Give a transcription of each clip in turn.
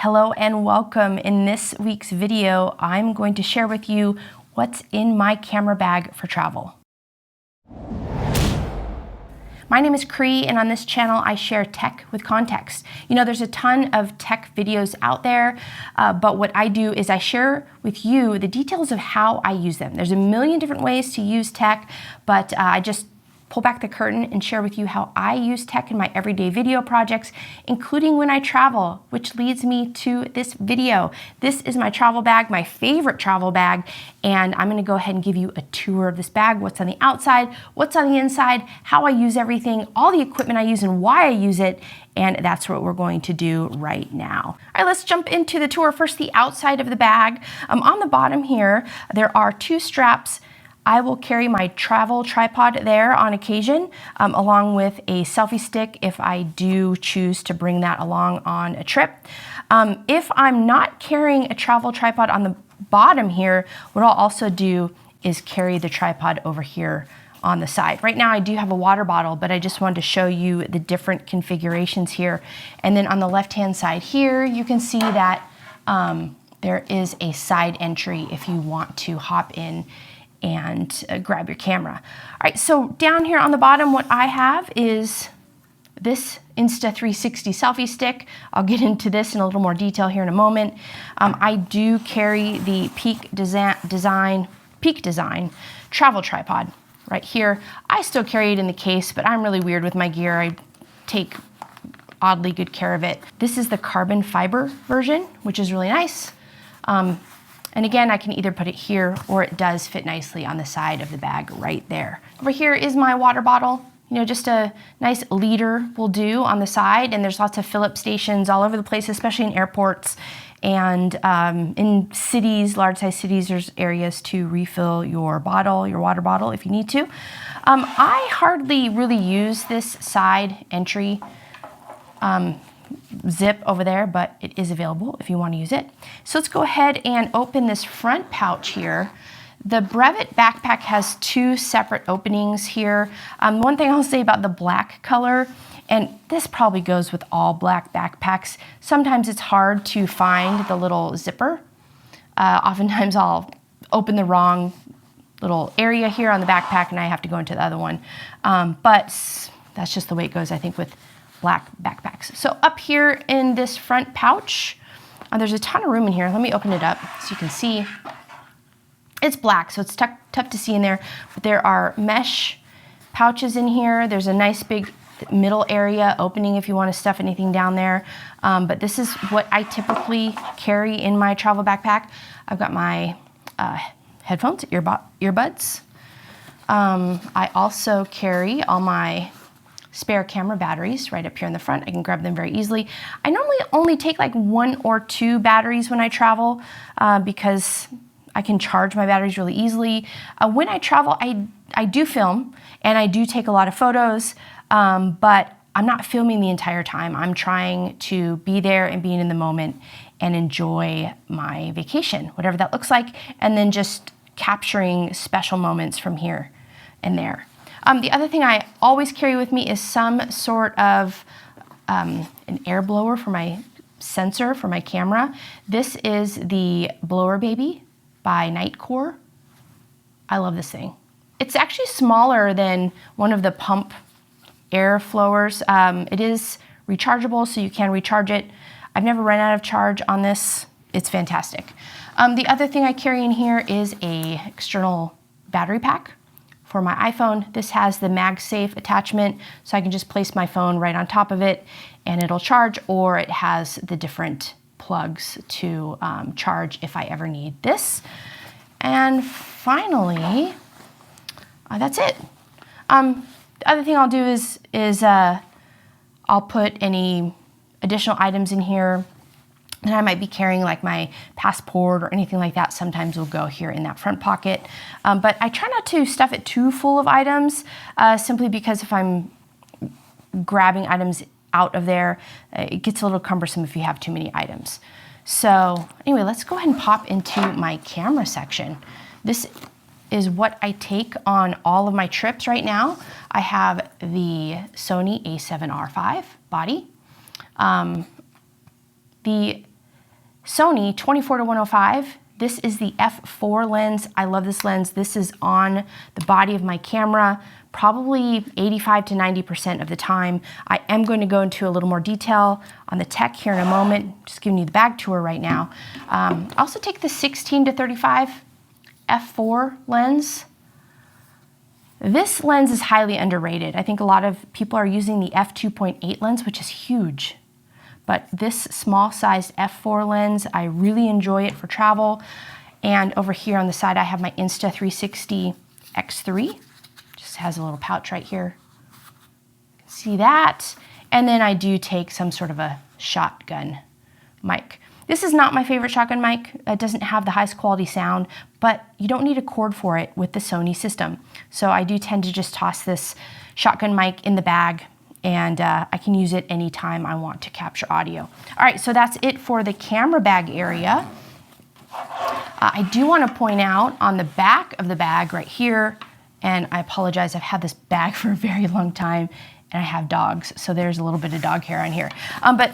Hello and welcome. In this week's video, I'm going to share with you what's in my camera bag for travel. My name is Cree, and on this channel I share tech with context. You know, there's a ton of tech videos out there, but what I do is I share with you the details of how I use them. There's a million different ways to use tech, but I just pull back the curtain and share with you how I use tech in my everyday video projects, including when I travel, which leads me to this video. This is my travel bag, my favorite travel bag, and I'm gonna go ahead and give you a tour of this bag, what's on the outside, what's on the inside, how I use everything, all the equipment I use and why I use it, and that's what we're going to do right now. All right, let's jump into the tour. First, the outside of the bag. On the bottom here, there are two straps. I will carry my travel tripod there on occasion, along with a selfie stick if I do choose to bring that along on a trip. If I'm not carrying a travel tripod on the bottom here, what I'll also do is carry the tripod over here on the side. Right now I do have a water bottle, but I just wanted to show you the different configurations here. And then on the left-hand side here, you can see that there is a side entry if you want to hop in and grab your camera. All right, so down here on the bottom, what I have is this Insta360 selfie stick. I'll get into this in a little more detail here in a moment. I do carry the Peak Design travel tripod right here. I still carry it in the case, but I'm really weird with my gear. I take oddly good care of it. This is the carbon fiber version, which is really nice. And again, I can either put it here or it does fit nicely on the side of the bag right there. Over here is my water bottle. You know, just a nice liter will do on the side, and there's lots of fill-up stations all over the place, especially in airports and in cities, large-sized cities. There's areas to refill your water bottle if you need to. I hardly really use this side entry zip over there, but it is available if you want to use it. So let's go ahead and open this front pouch here. The Brevet backpack has two separate openings here. One thing I'll say about the black color, and this probably goes with all black backpacks, sometimes it's hard to find the little zipper. Oftentimes I'll open the wrong little area here on the backpack and I have to go into the other one. But that's just the way it goes, I think, with black backpacks. So up here in this front pouch, there's a ton of room in here. Let me open it up so you can see. It's black, so it's tough to see in there, but there are mesh pouches in here. There's a nice big middle area opening if you want to stuff anything down there. But this is what I typically carry in my travel backpack. I've got my headphones, earbuds. I also carry all my spare camera batteries right up here in the front. I can grab them very easily. I normally only take like 1 or 2 batteries when I travel because I can charge my batteries really easily. When I travel, I do film and I do take a lot of photos, but I'm not filming the entire time. I'm trying to be there and being in the moment and enjoy my vacation, whatever that looks like, and then just capturing special moments from here and there. The other thing I always carry with me is some sort of an air blower for my sensor for my camera. This is the Blower Baby by Nightcore. I love this thing. It's actually smaller than one of the pump air flowers. It is rechargeable, so you can recharge it. I've never run out of charge on this. It's fantastic. The other thing I carry in here is a external battery pack. For my iPhone, this has the MagSafe attachment, so I can just place my phone right on top of it and it'll charge, or it has the different plugs to charge if I ever need this. And finally, that's it. The other thing I'll do is I'll put any additional items in here that I might be carrying, like my passport or anything like that. Sometimes will go here in that front pocket. But I try not to stuff it too full of items, simply because if I'm grabbing items out of there, it gets a little cumbersome if you have too many items. So anyway, let's go ahead and pop into my camera section. This is what I take on all of my trips right now. I have the Sony a7r V body. The Sony 24-105. This is the f4 lens. I love this lens. This is on the body of my camera probably 85 to 90% of the time. I am going to go into a little more detail on the tech here in a moment, just giving you the bag tour right now. I also take the 16-35 f4 lens. This lens is highly underrated. I think a lot of people are using the f2.8 lens, which is huge. But this small sized f4 lens, I really enjoy it for travel. And over here on the side, I have my Insta360 X3. Just has a little pouch right here. You can see that. And then I do take some sort of a shotgun mic. This is not my favorite shotgun mic. It doesn't have the highest quality sound, but you don't need a cord for it with the Sony system. So I do tend to just toss this shotgun mic in the bag, and I can use it anytime I want to capture audio. All right, so that's it for the camera bag area. I do want to point out on the back of the bag right here, and I apologize, I've had this bag for a very long time, and I have dogs, so there's a little bit of dog hair on here. But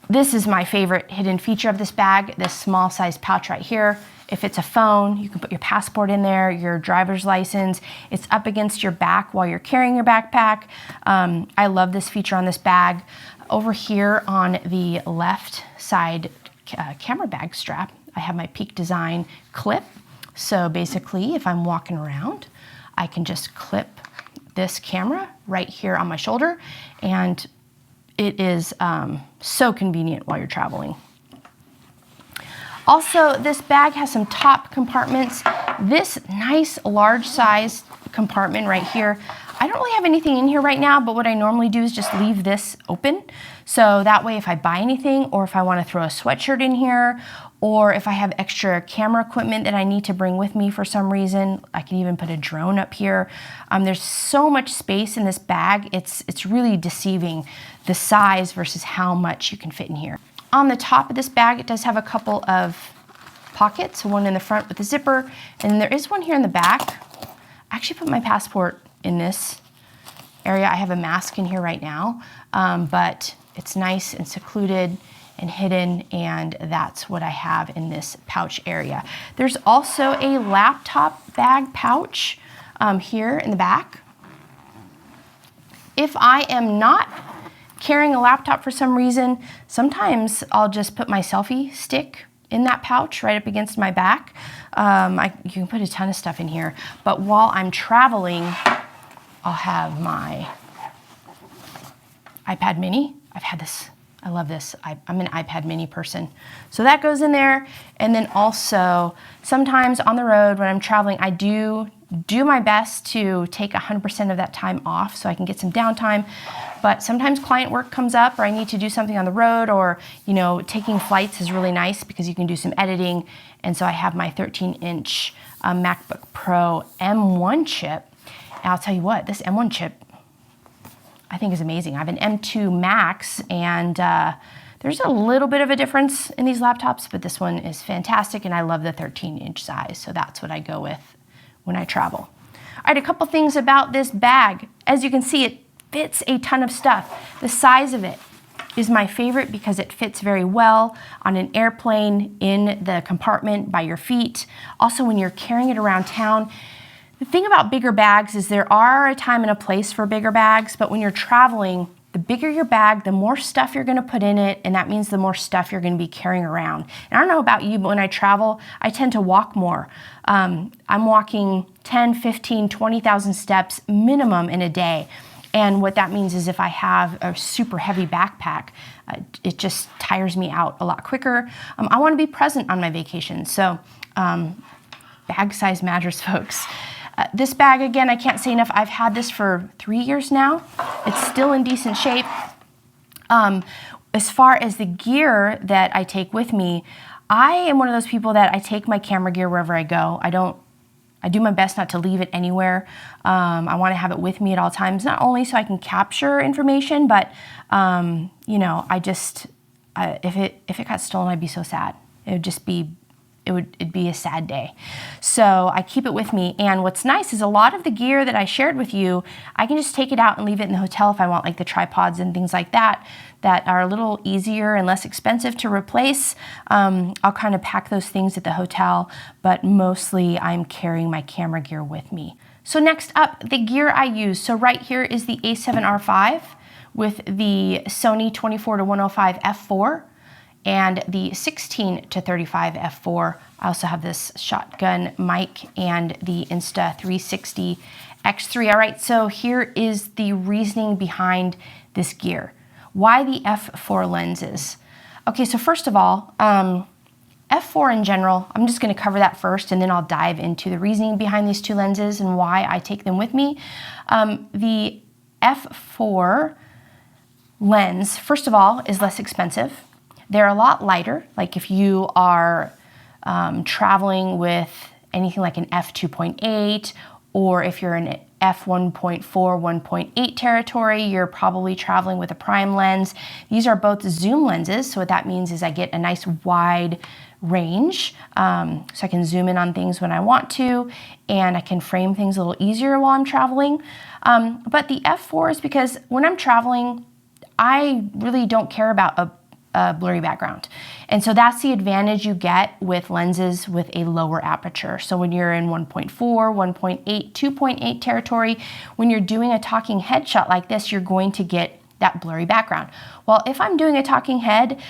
this is my favorite hidden feature of this bag, this small size pouch right here. If it's a phone, you can put your passport in there, your driver's license. It's up against your back while you're carrying your backpack. I love this feature on this bag. Over here on the left side camera bag strap, I have my Peak Design clip. So basically, if I'm walking around, I can just clip this camera right here on my shoulder, and it is so convenient while you're traveling. Also, this bag has some top compartments. This nice large size compartment right here, I don't really have anything in here right now, but what I normally do is just leave this open. So that way if I buy anything, or if I want to throw a sweatshirt in here, or if I have extra camera equipment that I need to bring with me for some reason, I can even put a drone up here. There's so much space in this bag, it's really deceiving, the size versus how much you can fit in here. On the top of this bag, it does have a couple of pockets, one in the front with a zipper, and then there is one here in the back. I actually put my passport in this area. I have a mask in here right now, but it's nice and secluded and hidden, and that's what I have in this pouch area. There's also a laptop bag pouch here in the back. If I am not carrying a laptop for some reason, sometimes I'll just put my selfie stick in that pouch right up against my back. You can put a ton of stuff in here, but while I'm traveling, I'll have my iPad mini. I've had this, I love this. I'm an iPad mini person. So that goes in there. And then also sometimes on the road when I'm traveling, I do my best to take 100% of that time off so I can get some downtime. But sometimes client work comes up, or I need to do something on the road, or taking flights is really nice because you can do some editing. And so I have my 13-inch MacBook Pro M1 chip. And I'll tell you what, this M1 chip I think is amazing. I have an M2 Max, and there's a little bit of a difference in these laptops, but this one is fantastic, and I love the 13-inch size, so that's what I go with when I travel. All right, a couple things about this bag. As you can see, it fits a ton of stuff. The size of it is my favorite because it fits very well on an airplane, in the compartment, by your feet. Also, when you're carrying it around town. The thing about bigger bags is there are a time and a place for bigger bags, but when you're traveling, the bigger your bag, the more stuff you're gonna put in it, and that means the more stuff you're gonna be carrying around. And I don't know about you, but when I travel, I tend to walk more. I'm walking 10, 15, 20,000 steps minimum in a day. And what that means is if I have a super heavy backpack, it just tires me out a lot quicker. I wanna be present on my vacation, so bag size matters, folks. This bag, again, I can't say enough. I've had this for 3 years now. It's still in decent shape. As far as the gear that I take with me, I am one of those people that I take my camera gear wherever I go. I do my best not to leave it anywhere. I want to have it with me at all times, not only so I can capture information, but if it got stolen, I'd be so sad. It it'd be a sad day. So I keep it with me. And what's nice is a lot of the gear that I shared with you, I can just take it out and leave it in the hotel if I want, like the tripods and things like that are a little easier and less expensive to replace. I'll kind of pack those things at the hotel, but mostly I'm carrying my camera gear with me. So next up, the gear I use. So right here is the A7R V with the Sony 24-105 f4 and the 16-35 f4. I also have this shotgun mic and the Insta360 X3. All right, so here is the reasoning behind this gear. Why the f4 lenses? Okay, so first of all, f4 in general, I'm just going to cover that first and then I'll dive into the reasoning behind these two lenses and why I take them with me. The f4 lens, first of all, is less expensive. They're a lot lighter. Like if you are traveling with anything like an f2.8, or if you're in f1.4, 1.8 territory, you're probably traveling with a prime lens. These are both zoom lenses, so what that means is I get a nice wide range, so I can zoom in on things when I want to, and I can frame things a little easier while I'm traveling. But the f4 is because when I'm traveling, I really don't care about a blurry background. And so that's the advantage you get with lenses with a lower aperture. So when you're in 1.4, 1.8, 2.8 territory, when you're doing a talking head shot like this, you're going to get that blurry background. Well, if I'm doing a talking head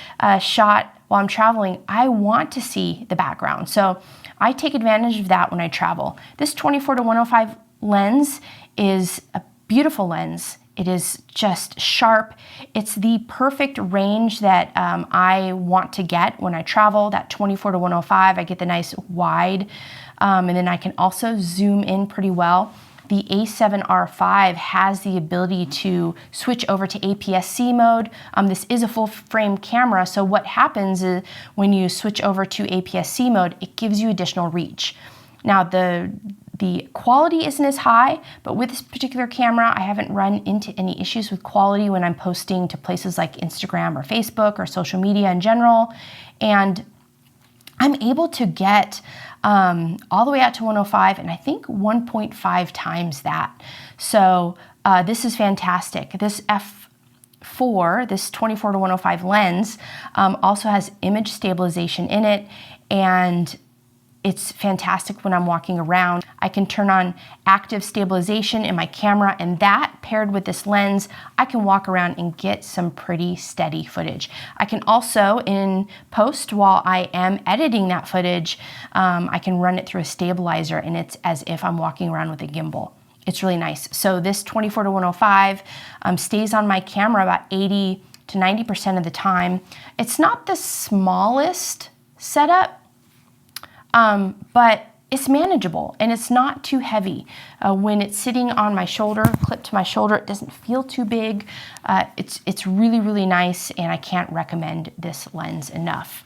shot while I'm traveling, I want to see the background. So I take advantage of that when I travel. This 24-105 lens is a beautiful lens. It is just sharp. It's the perfect range that I want to get when I travel, that 24-105. I get the nice wide, and then I can also zoom in pretty well. The A7R V has the ability to switch over to APS-C mode. This is a full frame camera, so what happens is when you switch over to APS-C mode, it gives you additional reach. Now the quality isn't as high, but with this particular camera, I haven't run into any issues with quality when I'm posting to places like Instagram or Facebook or social media in general. And I'm able to get all the way out to 105 and I think 1.5 times that. So this is fantastic. This f4, this 24-105 lens, also has image stabilization in it, and it's fantastic when I'm walking around. I can turn on active stabilization in my camera, and that paired with this lens, I can walk around and get some pretty steady footage. I can also, in post, while I am editing that footage, I can run it through a stabilizer, and it's as if I'm walking around with a gimbal. It's really nice. So this 24-105 stays on my camera about 80 to 90% of the time. It's not the smallest setup, but it's manageable and it's not too heavy. When it's sitting on my shoulder, clipped to my shoulder, it doesn't feel too big. It's really, really nice, and I can't recommend this lens enough.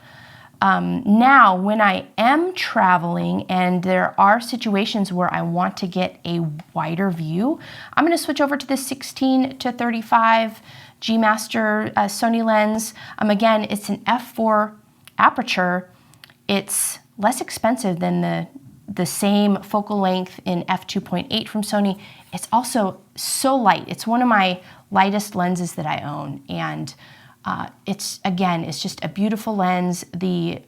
Now, when I am traveling and there are situations where I want to get a wider view, I'm going to switch over to the 16-35 G Master Sony lens. Again, it's an f4 aperture. It's less expensive than the same focal length in f2.8 from Sony. It's also so light. It's one of my lightest lenses that I own, and it's just a beautiful lens. The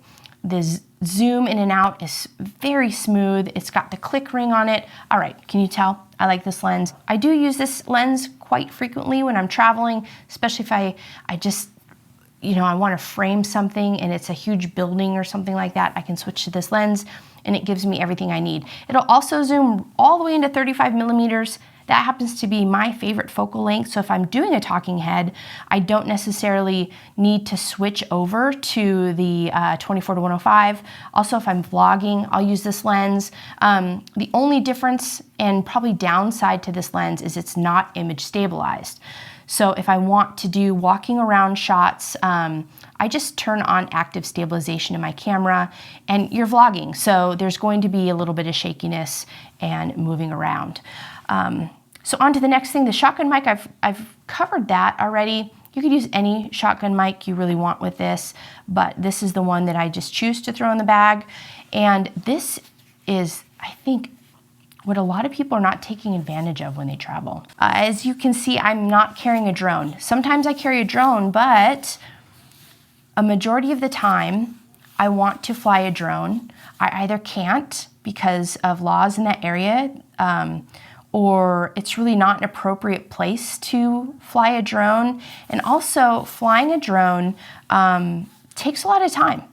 zoom in and out is very smooth. It's got the click ring on it. All right, can you tell? I like this lens. I do use this lens quite frequently when I'm traveling, especially if I just, I want to frame something and it's a huge building or something like that. I can switch to this lens and it gives me everything I need. It'll also zoom all the way into 35 millimeters. That happens to be my favorite focal length. So if I'm doing a talking head, I don't necessarily need to switch over to the 24-105. Also, if I'm vlogging, I'll use this lens. The only difference and probably downside to this lens is it's not image stabilized. So if I want to do walking around shots, I just turn on active stabilization in my camera, and you're vlogging. So there's going to be a little bit of shakiness and moving around. So on to the next thing, the shotgun mic, I've covered that already. You could use any shotgun mic you really want with this, but this is the one that I just choose to throw in the bag. And this is, I think, what a lot of people are not taking advantage of when they travel. As you can see, I'm not carrying a drone. Sometimes I carry a drone, but a majority of the time, I want to fly a drone. I either can't because of laws in that area, or it's really not an appropriate place to fly a drone. And also, flying a drone takes a lot of time.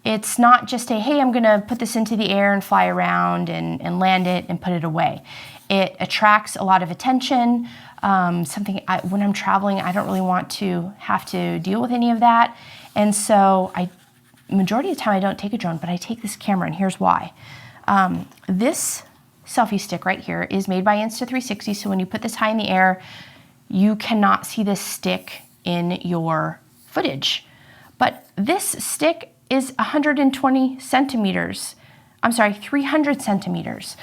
It's not just a, hey, I'm gonna put this into the air and fly around and land it and put it away. It attracts a lot of attention, when I'm traveling, I don't really want to have to deal with any of that. And so majority of the time I don't take a drone, but I take this camera, and here's why. This selfie stick right here is made by Insta360, so when you put this high in the air, you cannot see this stick in your footage. But this stick is 120 centimeters. I'm sorry, 300 centimeters.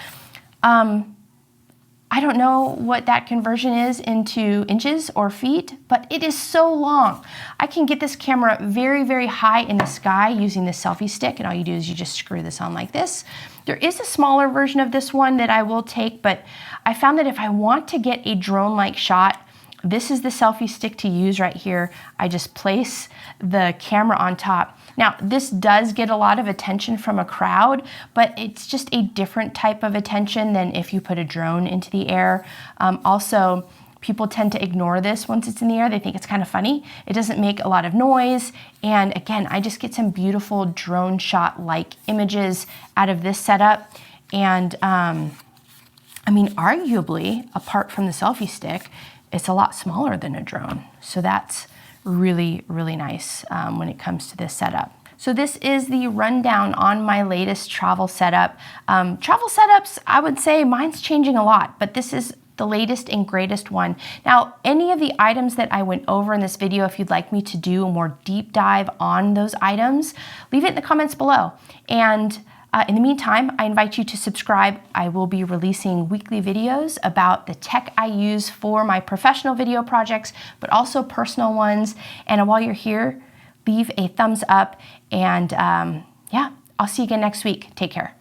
I don't know what that conversion is into inches or feet, but it is so long. I can get this camera very, very high in the sky using this selfie stick, and all you do is you just screw this on like this. There is a smaller version of this one that I will take, but I found that if I want to get a drone-like shot, this is the selfie stick to use right here. I just place the camera on top. Now, this does get a lot of attention from a crowd, but it's just a different type of attention than if you put a drone into the air. Also, people tend to ignore this once it's in the air. They think it's kind of funny. It doesn't make a lot of noise. And again, I just get some beautiful drone shot-like images out of this setup. And I mean, arguably, apart from the selfie stick, it's a lot smaller than a drone. So that's really, really nice when it comes to this setup. So this is the rundown on my latest travel setup. Travel setups, I would say mine's changing a lot, but this is the latest and greatest one. Now, any of the items that I went over in this video, if you'd like me to do a more deep dive on those items, leave it in the comments below. And in the meantime, I invite you to subscribe. I will be releasing weekly videos about the tech I use for my professional video projects, but also personal ones. And while you're here, leave a thumbs up. And yeah, I'll see you again next week. Take care.